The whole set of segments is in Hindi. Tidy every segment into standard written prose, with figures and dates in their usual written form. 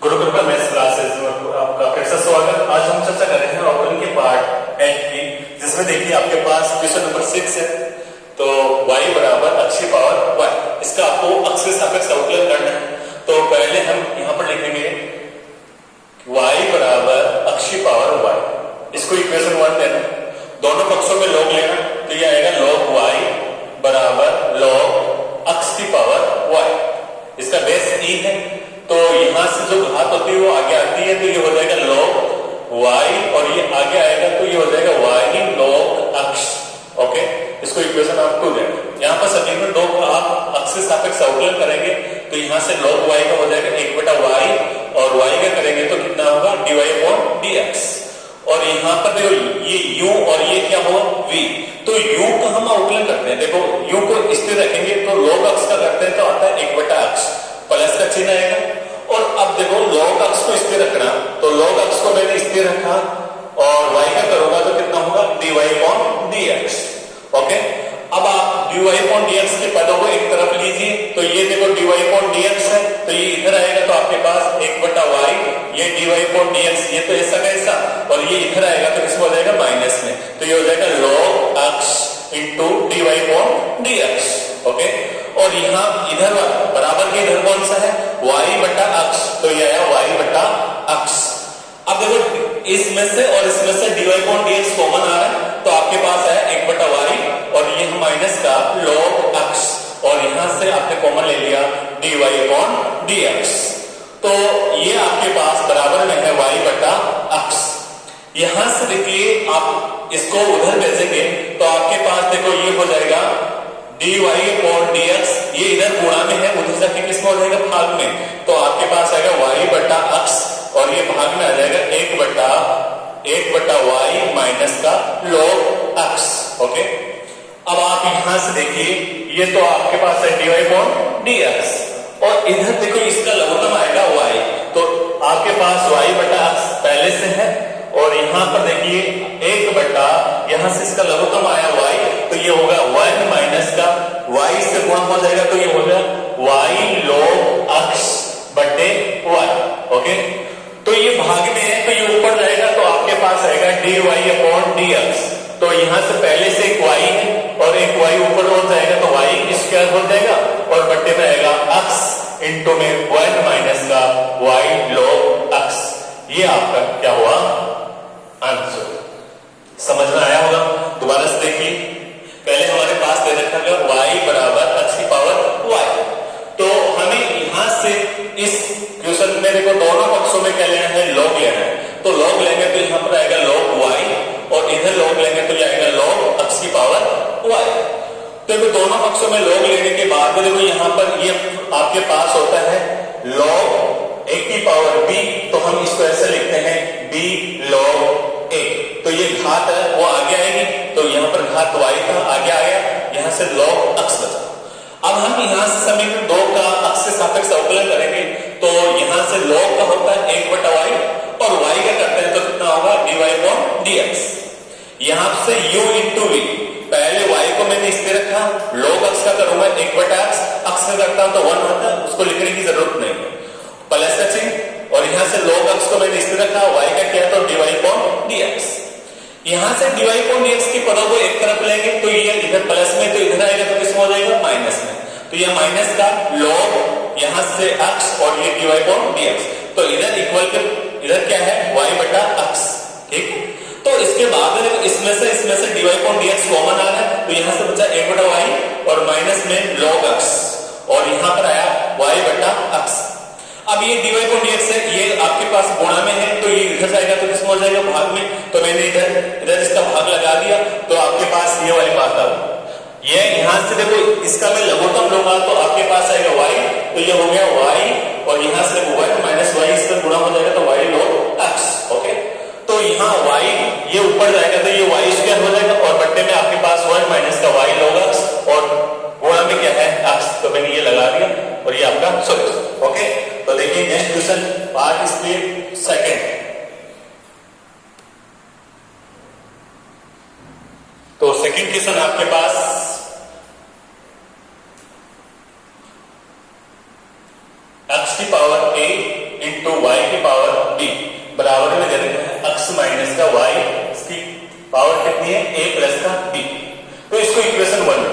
गुरुकृपा मैथ्स क्लासेस में आपका फिर से स्वागत। आज हम चर्चा कर रहे हैं अवकलन के पार्ट 8 की, जिसमें देखिए आपके पास क्वेश्चन नंबर 6 है। तो y बराबर अक्षीय पावर y, इसका आपको अक्ष के सापेक्ष अवकलन करना है। तो पहले हम यहाँ पर लिखेंगे y बराबर अक्षीय पावर y, इसको इक्वेशन 1 देना, दोनों पक्षों में log लेना, तो ये आएगा log y बराबर log अक्ष की पावर y। इसका बेस e है, तो यहां से जो घात होती है वो आगे आती है, तो ये हो जाएगा log y, और ये आगे आएगा तो ये हो जाएगा y log अक्ष। ओके, इसको इक्वेशन आप 2 देंगे। यहाँ पर समीकरण 2 का आप अक्ष के सापेक्ष अवकलन करेंगे, तो यहाँ से log y का हो जाएगा 1/y, और y का करेंगे तो कितना होगा dy/dx। और यहाँ पर देखो ये u और ये क्या होगा v, तो u का हम अवकलन करते हैं। देखो u को स्थिर रखेंगे तो log अक्ष का करते हैं तो आता है 1/अक्ष, प्लस का चिन्ह आएगा। और अब देखो log अक्ष को स्थिर रखना, तो log अक्ष को मैंने स्थिर रखा और y का करूंगा तो कितना होगा dy/dx। ओके, अब आप dy/dx के पदों को एक तरफ लीजिए, तो ये देखो dy/dx है, तो ये इधर आएगा तो आपके पास 1/y, ये dy/dx, ये तो ऐसा कैसा, और ये इधर आएगा तो किसमें हो जाएगा माइनस में, तो ये हो जाएगा log अक्ष इंटू dy/dx। ओके, और यहाँ इधर बराबर के इधर कौन सा है y/अक्ष, तो ये आया y/अक्ष। अब देखो इसमें से और इसमें से dy/dx कॉमन आ रहा है, तो आपके पास है 1/y, और ये माइनस का log अक्ष, और यहां से आपने कॉमन ले लिया dy/dx, तो ये आपके पास बराबर में है y/अक्ष। यहां से देखिए आप इसको उधर भेजेंगे तो आपके पास देखो ये हो जाएगा dy/dx, ये इधर गुणा में है, उधर जाके किसमें हो जाएगा भाग में, तो आपके पास आएगा y/अक्ष, और ये भाग में आ जाएगा 1/y माइनस का log अक्ष। ओके, अब आप यहां से देखिए ये तो आपके पास है dy/dx, और इधर देखो इसका लघुत्तम आएगा y, तो आपके पास y/अक्ष पहले से है, और यहां पर देखिए 1/, यहां से इसका लघुत्तम आया y, तो ये होगा 1 माइनस का y से गुणा हो जाएगा, तो ये हो गया y log अक्ष बटे y। ओके, तो ये भाग में है तो ये ऊपर जाएगा, तो आपके पास आएगा dy/dx, तो यहां से पहले से एक y है और एक y ऊपर हो जाएगा, तो y स्क्वायर हो जाएगा, और बट्टे में आएगा अक्ष इंटू में 1 माइनस का y log अक्ष। ये आपका क्या हुआ आंसर। समझ में आया होगा। दोबारा से देखिए, पहले हमारे पास दे रखा है y बराबर अक्ष की पावर y, तो हमें यहां से इस क्वेश्चन में देखो दोनों पक्षों में क्या लेना है log लेना है, तो log लेंगे तो यहां पर आएगा log y, और इधर log लेंगे तो ये आएगा log अक्ष की पावर y। तो देखो दोनों पक्षों में log लेने के बाद देखो यहां पर ये आपके पास होता है log a की पावर b, तो हम इसको ऐसे लिखते हैं b log a, तो ये घात है वो आगे आएगी, तो यहाँ पर घात y था आगे आया, यहाँ से log अक्ष बचा। अब हम यहाँ से समीकरण 2 का अक्ष से सापेक्ष अवकलन करेंगे, तो यहाँ से log का होता है 1/y, और y का करते हैं तो कितना होगा dy/dx। यहाँ से u इंटू v, पहले y को मैंने स्थिर रखा, log अक्ष का करूंगा 1/x, अक्ष का करता हूं तो 1 आता है, उसको लिखने की जरूरत नहीं है, प्लस का चिन्ह, और यहाँ से log अक्ष को मैंने स्थिर रखा, y का किया तो dy/dx। यहाँ से dy/dx के पदों को एक तरफ लेंगे, तो ये इधर प्लस में, तो इधर आएगा तो किसमें हो जाएगा माइनस में, तो ये माइनस का log यहाँ से अक्ष, और ये dy/dx, तो इधर इक्वल के इधर क्या है y/अक्ष। ठीक, तो इसके बाद इसमें से dy/dx कॉमन आ रहा है, तो यहाँ से बचा 1/y और माइनस में log अक्ष, और यहाँ पर आया y/अक्ष। अब ये dy/dx है, ये आपके पास गुणा में है, तो ये इधर जाएगा तो किसमें हो जाएगा भाग में, तो मैंने इधर इसका भाग लगा दिया, तो आपके पास ये वाली बात आ गई। ये यहां से देखो इसका मैं लघुत्तम लूंगा तो आपके पास आएगा y, तो ये हो गया y, और यहां से 1 माइनस y इसका गुणा हो जाएगा तो y log अक्ष। ओके, तो यहाँ y ये ऊपर जाएगा तो ये y स्क्वायर हो जाएगा, और बट्टे में आपके पास 1 माइनस का y log अक्ष, और गुणा में क्या है अक्ष, तो मैंने ये लगा दिया, और ये आपका सोल्यूशन। ओके, तो देखिए नेक्स्ट क्वेश्चन पार्ट इसमें सेकंड, तो सेकंड क्वेश्चन आपके पास x की पावर a इंटू वाई की पावर बी बराबर में दे रखा है अक्स माइनस का वाई, इसकी पावर कितनी है a प्लस का b। तो इसको इक्वेशन 1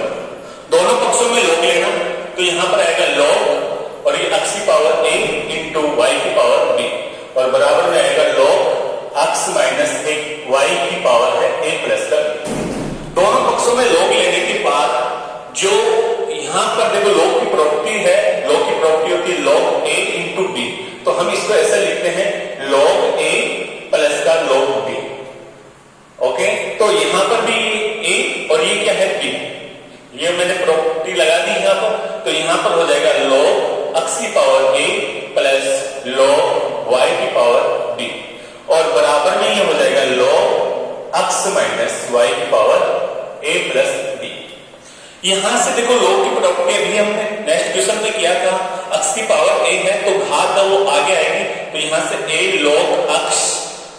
दोनों पक्षों में log लेना, तो यहां पर आएगा log और ये अक्स की पावर a इंटू वाई की पावर b और बराबर में आएगा log अक्स माइनस एक वाई की पावर है a प्लस का b। दोनों पक्षों में log लेने के बाद जो यहां पर देखो log की प्रॉपर्टी है, log की प्रॉपर्टी होती है log a इंटू b, तो हम इसको ऐसे लिखते हैं log a प्लस का log b। ओके, तो यहां पर भी a और ये क्या है b, ये मैंने प्रॉपर्टी लगा दी यहां पर, तो यहां पर हो जाएगा log अक्स की power a plus log y की पावर b और बराबर में ये हो जाएगा log अक्स माइनस y की पावर a प्लस b। यहां से देखो log की प्रॉपर्टी अभी हमने नेक्स्ट क्वेश्चन में किया था, अक्स की पावर a है तो घात वो आगे आएगी, तो यहां से a log अक्स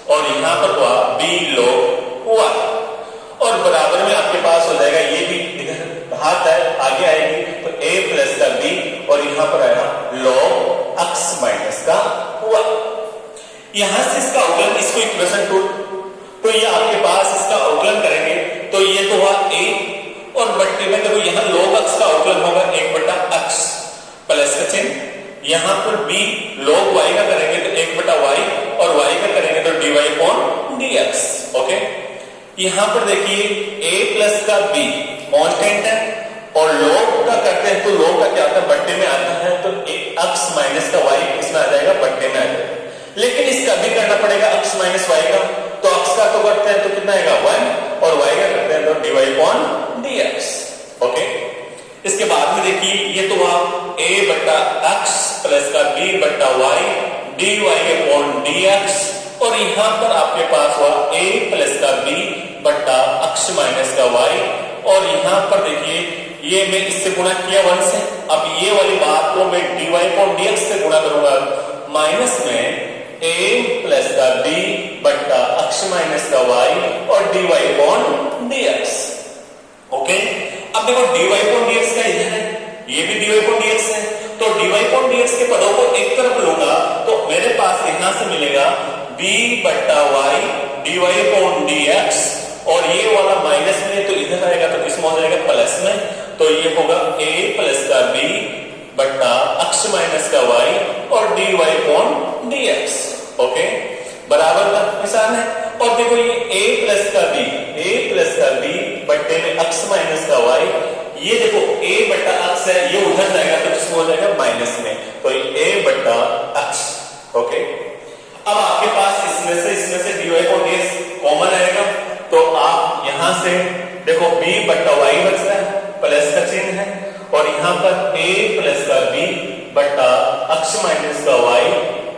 और यहां पर हुआ b log y और बराबर में आपके पास हो जाएगा ये भी इधर घात है आगे आएगी, तो a प्लस का b और यहां पर आएगा log अक्स माइनस का y। यहां से इसका अवकलन, इसको इक्वेशन 2, तो ये आपके पास इसका अवकलन करेंगे तो ये तो हुआ a और बट्टे में देखो यहां log अक्स का अवकलन होगा 1 बटा अक्स प्लस का चिन्ह, यहां पर b log y का करेंगे तो 1 बटा y और y का करेंगे तो dy अपॉन dx। ओके, यहां पर देखिए a प्लस का b कांस्टेंट है और log का करते हैं तो log का क्या आता है बट्टे में आता है, तो अक्स माइनस का y इसमें आ जाएगा बट्टे में आ जाएगा, लेकिन इसका भी करना पड़ेगा अक्स माइनस y का, तो अक्स का तो करते हैं तो कितना आएगा 1 और y का करते हैं तो dy अपॉन dx। ओके, इसके बाद में देखिए ये तो हुआ a बट्टा अक्स प्लस का b बट्टा y dy अपॉन dx और यहां पर आपके पास हुआ a प्लस का b बट्टा अक्स माइनस का y और यहां पर देखिए ये मैं इससे गुणा किया 1 से, अब ये वाली बात को मैं dy अपॉन dx से गुणा करूंगा, माइनस में a प्लस का b बट्टा अक्स माइनस का y और dy अपॉन dx। ओके, अब देखो dy अपॉन dx का इधर है, ये भी dy अपॉन dx है, तो dy अपॉन dx के पदों को एक तरफ लूंगा तो मेरे पास यहां से मिलेगा b बट्टा y dy अपॉन dx और ये वाला माइनस में तो इधर आएगा तो किसमें हो जाएगा प्लस में, तो ये होगा a प्लस का b बट्टा अक्स माइनस का y और dy अपॉन dx। ओके, बराबर का निशान है और देखो ये a प्लस का b बट्टे में अक्स माइनस का y, ये देखो a बट्टा अक्स है, ये उधर जाएगा तो किसमें हो जाएगा माइनस में, तो ये a बट्टा अक्स। ओके, अब आपके पास इसमें से dy अपॉन dx कॉमन आएगा, तो आप यहां से देखो b बट्टा y बचता है प्लस का चिन्ह है और यहां पर a प्लस का b बट्टा अक्स माइनस का y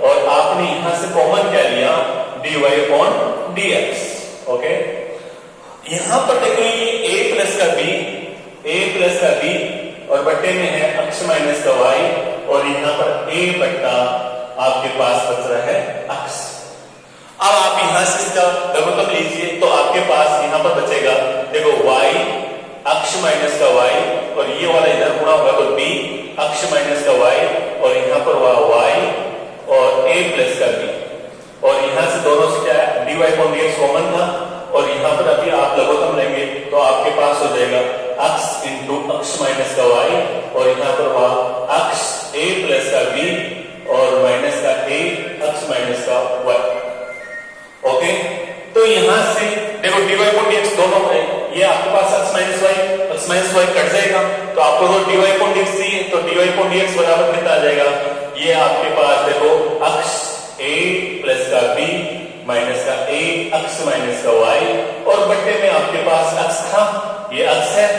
और आपने यहां से कॉमन क्या लिया dy अपॉन dx। ओके, यहां पर देखो ये a प्लस का b और बट्टे में है अक्स माइनस का y और यहां पर a बट्टा आपके पास बच रहा है अक्स। अब आप यहां से इसका लघुत्तम लीजिए तो आपके पास यहां पर बचेगा देखो y अक्स माइनस का y और ये वाला इधर गुणा होगा तो b अक्स माइनस का y और यहां पर हुआ y और a प्लस का b और यहां से दोनों से क्या है dy अपॉन dx कॉमन था और यहां पर अभी आप लघुत्तम लेंगे तो आपके पास हो जाएगा अक्स इंटू अक्स माइनस का y और यहां पर हुआ अक्स a प्लस का b और माइनस का a अक्स माइनस का y। ओके, तो यहां से देखो dy अपॉन dx दोनों है, ये आपके पास अक्स माइनस y कट जाएगा तो आपको तो dy अपॉन dx चाहिए, तो dy अपॉन dx बराबर कितना आ जाएगा, ये आपके पास देखो अक्स a प्लस का b माइनस का a अक्स माइनस का y और बट्टे में आपके पास अक्स था, ये अक्स है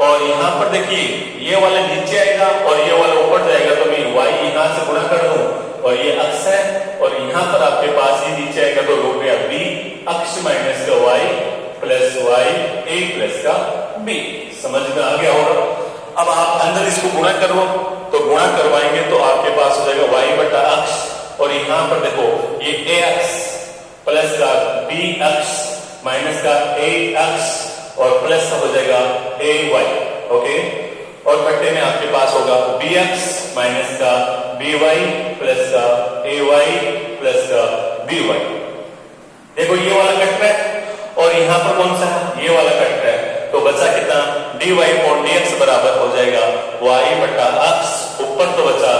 और यहां पर देखिए ये वाला नीचे आएगा और ये वाला ऊपर जाएगा, तो मैं y यहां से गुणा कर दूं और ये अक्स है और यहां पर आपके पास ये नीचे आएगा तो हो गया b अक्स माइनस का y plus y a plus का b। समझ में आ गया होगा। अब आप अंदर इसको गुणा करो तो गुणा करवाएंगे तो आपके पास हो जाएगा y बटा अक्स और यहां पर देखो ये a अक्स प्लस का b अक्स माइनस का a अक्स और प्लस हो जाएगा a y। ओके, और बट्टे में आपके पास होगा bx माइनस का by प्लस का ay प्लस का by। देखो ये वाला कट रहा है और यहां पर कौन सा है, ये वाला कट रहा है, तो बचा कितना dy अपॉन dx बराबर हो जाएगा y बटा x, ऊपर तो बचा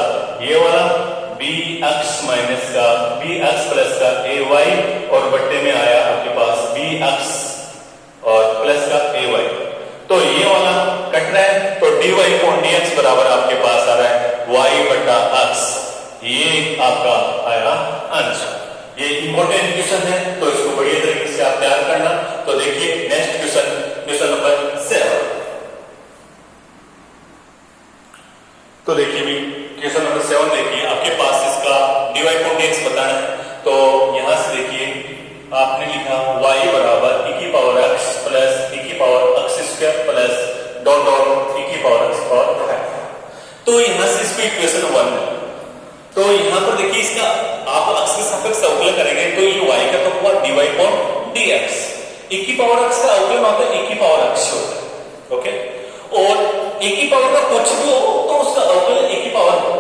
ये वाला bx माइनस का bx प्लस का ay और बट्टे में आया आपके पास bx और प्लस का ay। तो ये वाला कट रहा है तो dy अपॉन dx बराबर आपके पास आ रहा है y बटा x। ये आपका आया आंसर। ये इंपॉर्टेंट क्वेश्चन है तो इसको बढ़िया तरीके से आप तैयार करना। तो देखिए नेक्स्ट क्वेश्चन, क्वेश्चन नंबर 7। तो देखिए भी क्वेश्चन नंबर 7 देखिए, आपके पास इसका dy अपॉन dx बताना है। तो यहां से देखिए आपने लिखा y बराबर e की पावर x प्लस e की power x square plus dot dot e की पावर x पावर 5। तो यहां से इसको इक्वेशन 1 है। तो यहां पर देखिए इसका आप x के सापेक्ष अवकलन करेंगे तो ये y का तो हुआ dy अपॉन dx। e की पावर x का अवकलन होता है e की पावर x होता है, ओके। और e की पावर का कुछ भी हो तो उसका अवकलन e की पावर हो।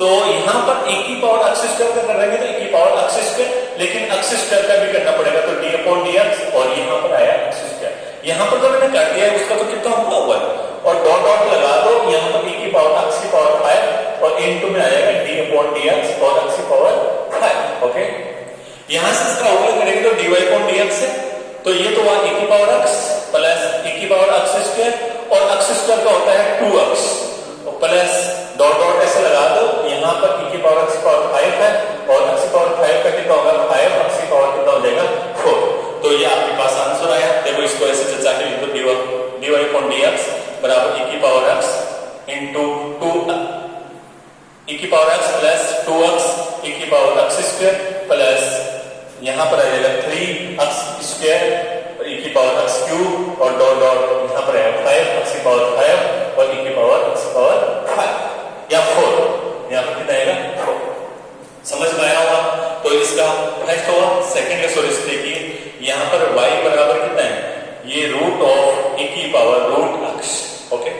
तो यहां पर e की पावर x स्क्वायर का करेंगे तो e की पावर x स्क्वायर, लेकिन x स्क्वायर का भी करना पड़ेगा तो d अपॉन dx और यहां पर आया x स्क्वायर। यहां पर तो मैंने कर दिया है उसका तो कितना हुआ है और डॉट डॉट लगा दो, यहां पर e की पावर x की पावर 5 और इनटू में आएगा d अपॉन dx और x की पावर 5, ओके। यहां से इसका अवकलन करेंगे तो dy अपॉन dx है, तो ये तो हुआ e की पावर x प्लस e की पावर x स्क्वायर और x स्क्वायर का होता है 2x और प्लस डॉट डॉट ऐसे लगा दो, यहां पर e की पावर x की पावर 5 है और x की पावर 5 का कितना होगा 5, x की पावर कितना हो जाएगा 4। तो ये आपके पास आंसर आया। देखो इसको ऐसे चर्चा के लिखो dy अपॉन dx बराबर e की पावर x इंटू 2 e की power x plus 2x e की पावर x स्क्वायर प्लस यहां पर आ जाएगा 3x स्क्वायर e की पावर x क्यूब और डॉट डॉट यहां पर आएगा 5x की पावर 5 और e की पावर x की पावर 5 या 4, यहां पर कितना आएगा 4। समझ में आया होगा। तो इसका फर्स्ट हुआ। सेकंड का सॉल्यूशन देखिए, यहां पर y बराबर कितना है, ये रूट ऑफ e की पावर रूट x, ओके।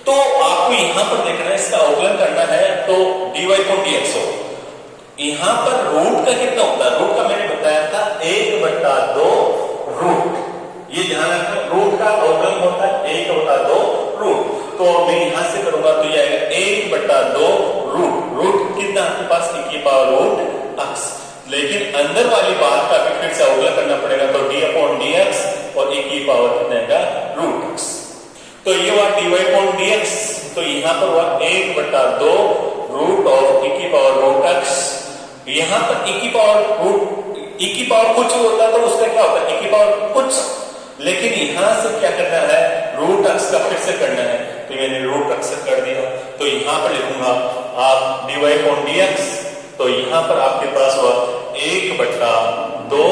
तो आपको यहां पर देखना है, इसका अवकलन करना है तो dy अपॉन dx हो। यहां पर रूट का कितना होता है, रूट का मैंने बताया था 1/2 रूट, ये ध्यान रखना, रूट का अवकलन होता है 1/2 रूट। तो मैं यहां से करूंगा तो ये आएगा 1/2 रूट, रूट कितना आपके पास e की पावर रूट x, लेकिन अंदर वाली बात का फिर से अवकलन करना पड़ेगा तो d अपॉन dx और e की पावर कितना आएगा रूट x। तो ये हुआ dy अपॉन dx, तो यहां पर हुआ 1/2 रूट ऑफ e की पावर रूट x। यहां पर e की पावर रूट e की पावर कुछ होता है तो उसका क्या होता है e की पावर कुछ, लेकिन यहां से क्या करना है रूट x का फिर से करना है, तो मैंने रूट x कर दिया। तो यहां पर लिखूंगा आप dy अपॉन dx, तो यहां पर आपके पास हुआ 1/2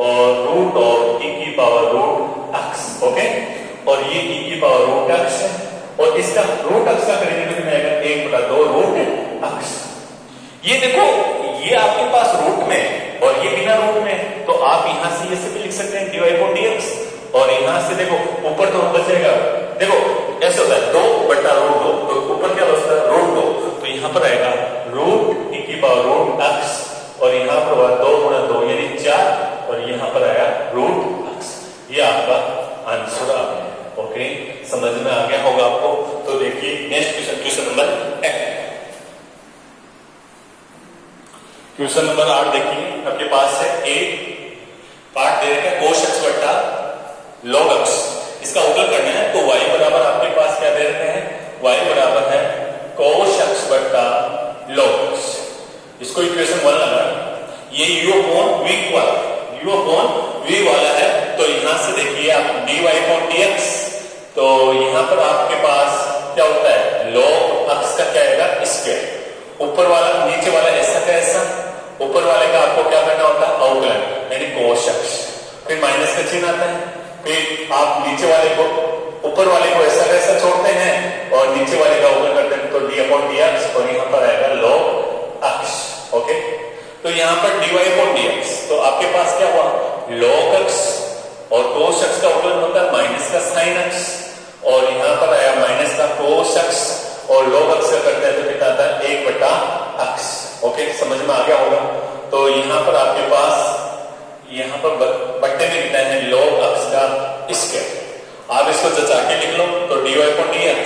और रूट ऑफ e की पावर रूट x, ओके। और ये e की पावर रूट x है और इसका रूट x का करेंगे तो कितना आएगा 1/2 रूट x। ये देखो ये आपके पास रूट में और ये बिना रूट में, तो आप यहां से ये भी लिख सकते हैं dy अपॉन dx और यहां से देखो ऊपर तो बचेगा, देखो ऐसे होता है 2/√2, तो ऊपर क्या बचता है √2, तो यहां पर आएगा रूट e की पावर रूट x और यहां पर हुआ 2 × 2 यानी 4 और यहां पर आया रूट x। ये आपका आंसर आ गया, ओके। समझ में आ गया होगा आपको। तो देखिए next question, question number 8। Question number 8 देखिए, आपके पास है a पार्ट दे रखा है cos x बटा log x, इसका अवकलन करना है तो y बराबर आपके पास क्या दे रखे हैं, y बराबर है cos x बटा log x। इसको इक्वेशन 1 लगाना, ये u अपॉन v वाला है, तो यहां से देखिए आप dy अपॉन dx, तो यहां पर आपके पास क्या होता है log x का क्या आएगा स्क्वायर, ऊपर वाला नीचे वाला ऐसा का ऐसा, ऊपर वाले का आपको क्या करना होता है अवकलन यानी cos x, फिर माइनस का चिन्ह आता है, फिर आप नीचे वाले को ऊपर वाले को ऐसा कैसा छोड़ते हैं और नीचे वाले का अवकलन करते हैं तो d अपॉन dx और यहां पर आएगा log x, ओके। तो यहां पर dy अपॉन dx, तो आपके पास क्या हुआ log x और cos x का अवकलन होता है माइनस का sin x और यहां पर आया माइनस का का कोस अक्स और log अक्स का करते हैं तो कितना आता है 1/अक्स। ओके, समझ में आ गया होगा। तो यहाँ पर आपके पास यहाँ पर बट्टे में कितना है log अक्स का स्क्वायर। आप इसको जचा के लिख लो तो dy/dx,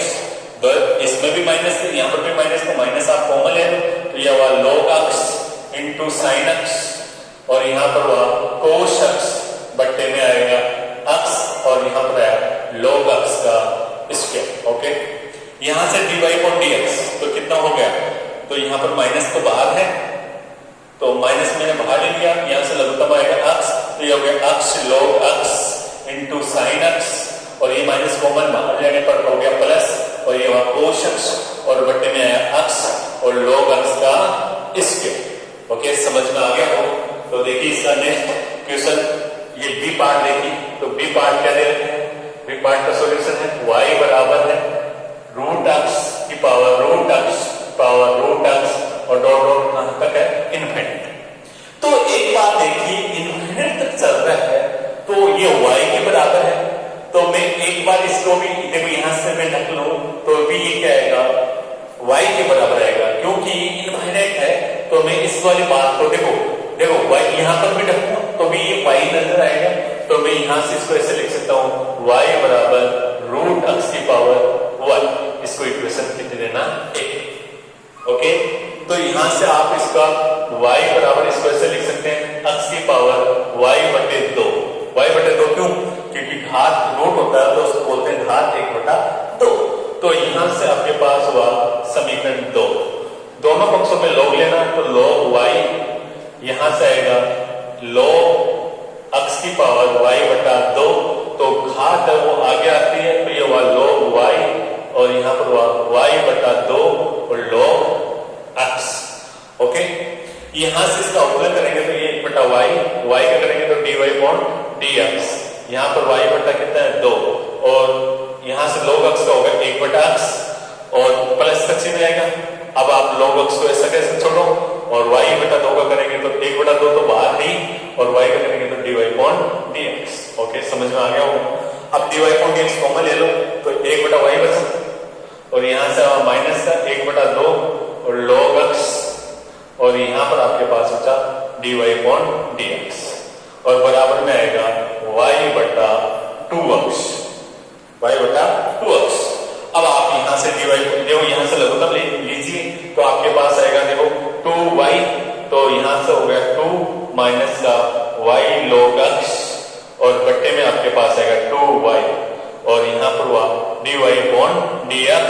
तो इसमें भी माइनस है, यहाँ पर भी माइनस, तो माइनस आप कॉमन ले लो तो यह हुआ log अक्स इंटू साइन अक्स और यहाँ पर हुआ कोस अक्स, बट्टे में आएगा अक्स और यहाँ पर आया log अक्स का स्क्वायर। ओके, यहाँ से dy/dx तो कितना हो गया, तो यहाँ पर माइनस तो बाहर है तो माइनस मैंने बाहर ले लिया, यहाँ से लघुत्तम आएगा अक्स, तो ये हो गया अक्स log अक्स इंटू साइन अक्स और ये माइनस कॉमन बाहर जाने पर हो गया प्लस और ये हुआ कोस अक्स और बट्टे में आया अक्स और log अक्स का स्क्वायर। ओके, समझ में आ गया हो। तो देखिए इसका नेक्स्ट क्वेश्चन, ये बी पार्ट देखिए, तो बी पार्ट क्या दे रहे हैं, बी पार्ट का सॉल्यूशन है y बराबर है रूट अक्स की पावर रूट अक्स और डॉट डॉट कहां तक है इनफिनिट। तो एक बात देखिए, इनफिनिट तक चल रहा है तो ये y के बराबर है, तो मैं एक बार इसको भी देखो यहां से मैं रख लूं तो भी ये क्या आएगा y के बराबर आएगा, क्योंकि इनफिनिट है तो मैं इस वाली बात को देखो y यहां पर भी रखूं तो भी ये y नजर आएगा, तो मैं यहां से इसको ऐसे लिख सकता हूं y बराबर रूट अक्स की पावर 1, इसको इक्वेशन कितने देना 1। ओके, तो यहां से आप इसका y बराबर इसको ऐसे लिख सकते हैं अक्स की पावर y/2 क्यों, क्योंकि घात रूट होता है तो उसको बोलते हैं घात 1/2। तो यहां से आपके पास हुआ समीकरण 2, दोनों पक्षों में log लेना तो log y, यहां से आएगा log अक्स की पावर y/2, तो घात है वो आगे आती है तो ये हुआ log y और यहां पर हुआ y/2 और log अक्स। ओके, यहां से इसका अवकलन करेंगे तो ये 1/y का करेंगे तो dy/dx, यहां पर y बटा कितना है 2 और यहां से log अक्स का होगा 1/अक्स और प्लस का चिन्ह आएगा। अब आप log अक्स को ऐसा कैसे छोड़ो और y/2 का करेंगे तो 1/2 तो बाहर नहीं और y का करेंगे तो dy/dx। ओके, समझ में आ गया होगा। अब dy/dx कॉमन ले लो तो 1/y बचा और यहां से माइनस का 1/2 और log अक्स और यहां पर आपके पास बचा dy/dx और बराबर में आएगा y/2 अक्स। अब आप यहां से देखो यहां से लघुत्तम लीजिए तो आपके पास आएगा देखो 2y, तो यहां से हो गया 2 माइनस का y log अक्स और बट्टे में आपके पास आएगा 2y और यहां पर हुआ dy/dx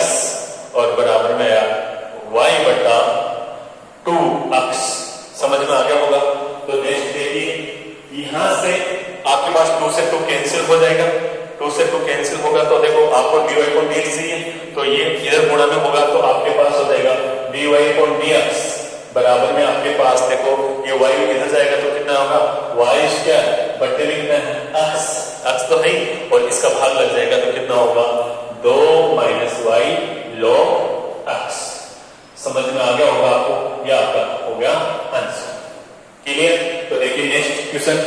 और बराबर में आया y/2 अक्स। समझ में आ गया होगा। तो नेक्स्ट देखिए, यहां से आपके पास 2 से 2 कैंसिल हो जाएगा, 2 से 2 कैंसिल होगा तो देखो आपको dy/dx चाहिए तो ये इधर गुणा में होगा तो आपके पास हो जाएगा dy/dx बराबर में आपके पास देखो ये y इधर जाएगा तो कितना होगा y² बट्टे में कितना है अक्स तो है और इसका भाग लग जाएगा तो कितना होगा 2 - y log अक्स। समझ में आ गया होगा आपको, यह आपका हो गया आंसर। क्लियर? तो देखिए नेक्स्ट क्वेश्चन,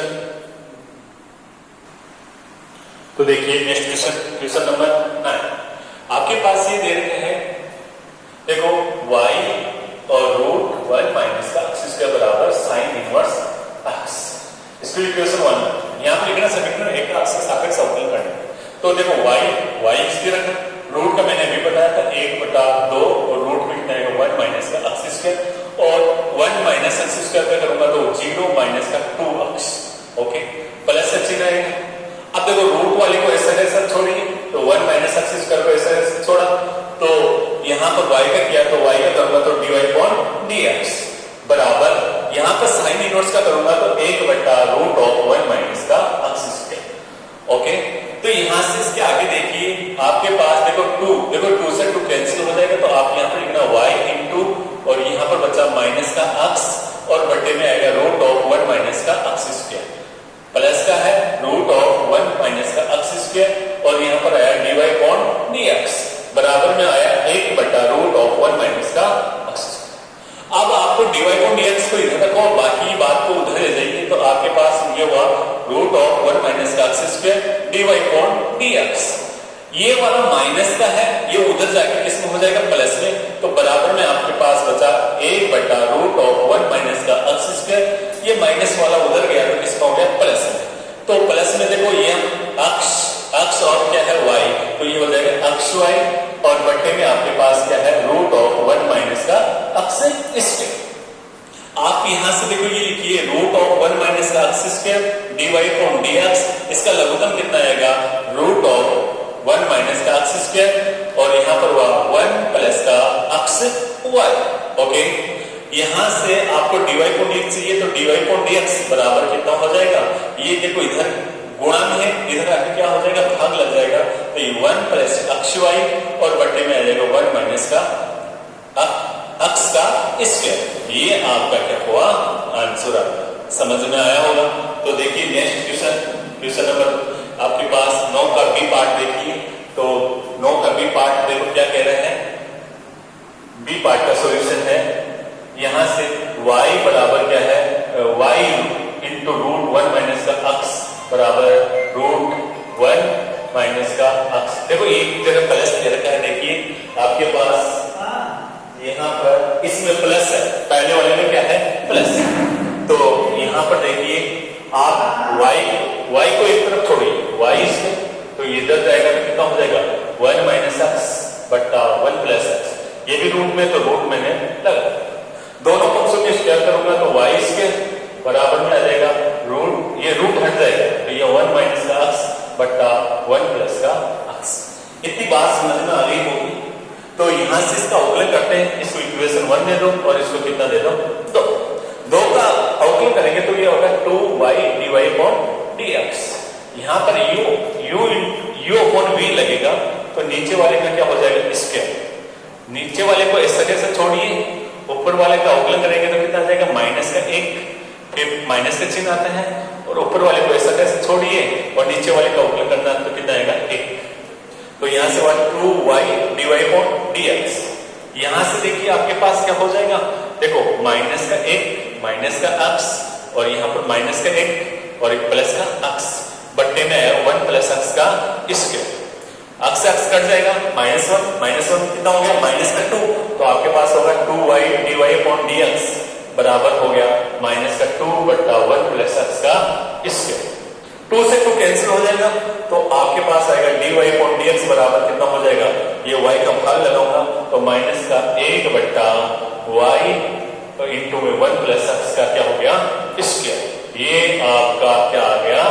तो देखिए नेक्स्ट क्वेश्चन नंबर 9 आपके पास ये दे रखे हैं देखो y और रूट 1 माइनस का अक्स के बराबर साइन इनवर्स अक्स। इसको इक्वेशन 1 यहां पे लिखना समीकरण 1 का अक्स के सापेक्ष अवकलन करना। तो देखो y स्थिर रखना, रूट का मैंने अभी बताया था 1/2 और रूट में कितना है 1 माइनस का अक्स स्क्वायर और 1 माइनस अक्स स्क्वायर का करूंगा तो 0 माइनस का 2 अक्स। ओके, प्लस का चिन्ह आएगा। अब देखो रूट वाले को ऐसा कैसा छोड़ेंगे तो 1 माइनस अक्स स्क्वायर को ऐसा छोड़ा तो यहां पर y का किया तो y का करूंगा तो dy/dx बराबर यहां पर साइन इनवर्स का करूंगा तो 1/√1 माइनस का अक्स स्क्वायर। ओके, तो यहां से इसके आगे देखिए आपके पास देखो 2 से 2 कैंसिल हो जाएगा तो आप यहां पर लिखना y इंटू और यहां पर बचा माइनस का अक्स और बट्टे में आएगा √1 माइनस का अक्स स्क्वायर, प्लस का है √1 माइनस का अक्स स्क्वायर और यहां पर आया dy/dx बराबर में आया 1/√1 माइनस का अक्स। अब आपको dy/dx को इधर रखो और बाकी बात को उधर ले जाइए तो आपके पास ये हुआ √1 माइनस का अक्स स्क्वायर dy/dx। ये वाला माइनस का है, ये उधर जाके किसमें हो जाएगा, प्लस में। तो बराबर में आपके पास बचा 1/√(1 - का x स्क्वायर। ये माइनस वाला उधर गया तो किसका हो गया, प्लस में। तो प्लस में देखो ये अक्ष और क्या है, y, तो ये हो जाएगा अक्ष y, और बट्टे में आपके पास क्या है, √(1 - का x स्क्वायर। आप यहां से देखो ये लिखिए √(1 - का x स्क्वायर dy/dx, इसका लघुत्तम कितना आएगा, √(1 - का x स्क्वायर, और यहां पर हुआ 1 + का x y। ओके, यहां से आपको dy/dx चाहिए, तो dy/dx बराबर कितना हो जाएगा, ये देखो इधर गुणा में है, इधर आके क्या हो जाएगा, भाग लग जाएगा। तो ये 1 + अक्ष y, और बट्टे में आ जाएगा 1 - का x का स्क्वायर। ये आपका क्या हुआ, आंसर आपका समझ में आया होगा। तो देखिए नेक्स्ट क्वेश्चन नंबर आपके पास 9 का बी पार्ट देखिए। तो 9 का बी पार्ट देखो क्या कह रहे हैं, बी पार्ट का सॉल्यूशन है, यहां से y बराबर क्या है, y × √(1 - का x बराबर √(1 - का x। देखो एक जगह प्लस दे रखा है, देखिए आपके पास यहाँ पर इसमें प्लस है, पहले वाले में क्या है, प्लस। तो यहाँ पर देखिए आप y को एक तरफ छोड़िए, y इसमें, तो ये इधर जाएगा तो कितना हो जाएगा, 1 - x/1 + x। ये भी रूट में, तो रूट मैंने लगा, दोनों पक्षों के स्क्वायर करूंगा तो y स्क्वायर बराबर में आ जाएगा ये रूट हट जाएगा, तो ये 1 - का x/1 + का x। इतनी बात समझ में आ गई होगी। तो यहां से इसका अवकलन करते हैं, इसको इक्वेशन 1 दे दो और इसको कितना दे दो, 2 का अवकलन करेंगे तो ये होगा 2y dy/dx। यहां पर u/v लगेगा, तो नीचे वाले का क्या हो जाएगा, स्क्वायर। नीचे वाले को इस तरह से छोड़िए, ऊपर वाले का अवकलन करेंगे तो कितना आ जाएगा, -1, फिर माइनस का चिन्ह आता है, और ऊपर वाले को इस तरह से छोड़िए और नीचे वाले का अवकलन करना है तो कितना आएगा, 1। तो यहां से 2y dy/dx। यहां से देखिए आपके पास क्या हो जाएगा, देखो -1 - का x, और यहां पर -1 और एक प्लस का x, बट्टे में है 1 + x का स्क्वायर। x कट जाएगा, -1 कितना हो गया, -2। तो आपके पास होगा 2y dy/dx बराबर हो गया -2/1 + x का स्क्वायर। 2 से 2 कैंसिल हो जाएगा, तो आपके पास आएगा dy/dx बराबर कितना हो जाएगा, ये y का भाग लगाऊंगा तो -1/y तो इंटू में 1 + x का क्या हो गया, स्क्वायर। ये आपका क्या आ गया,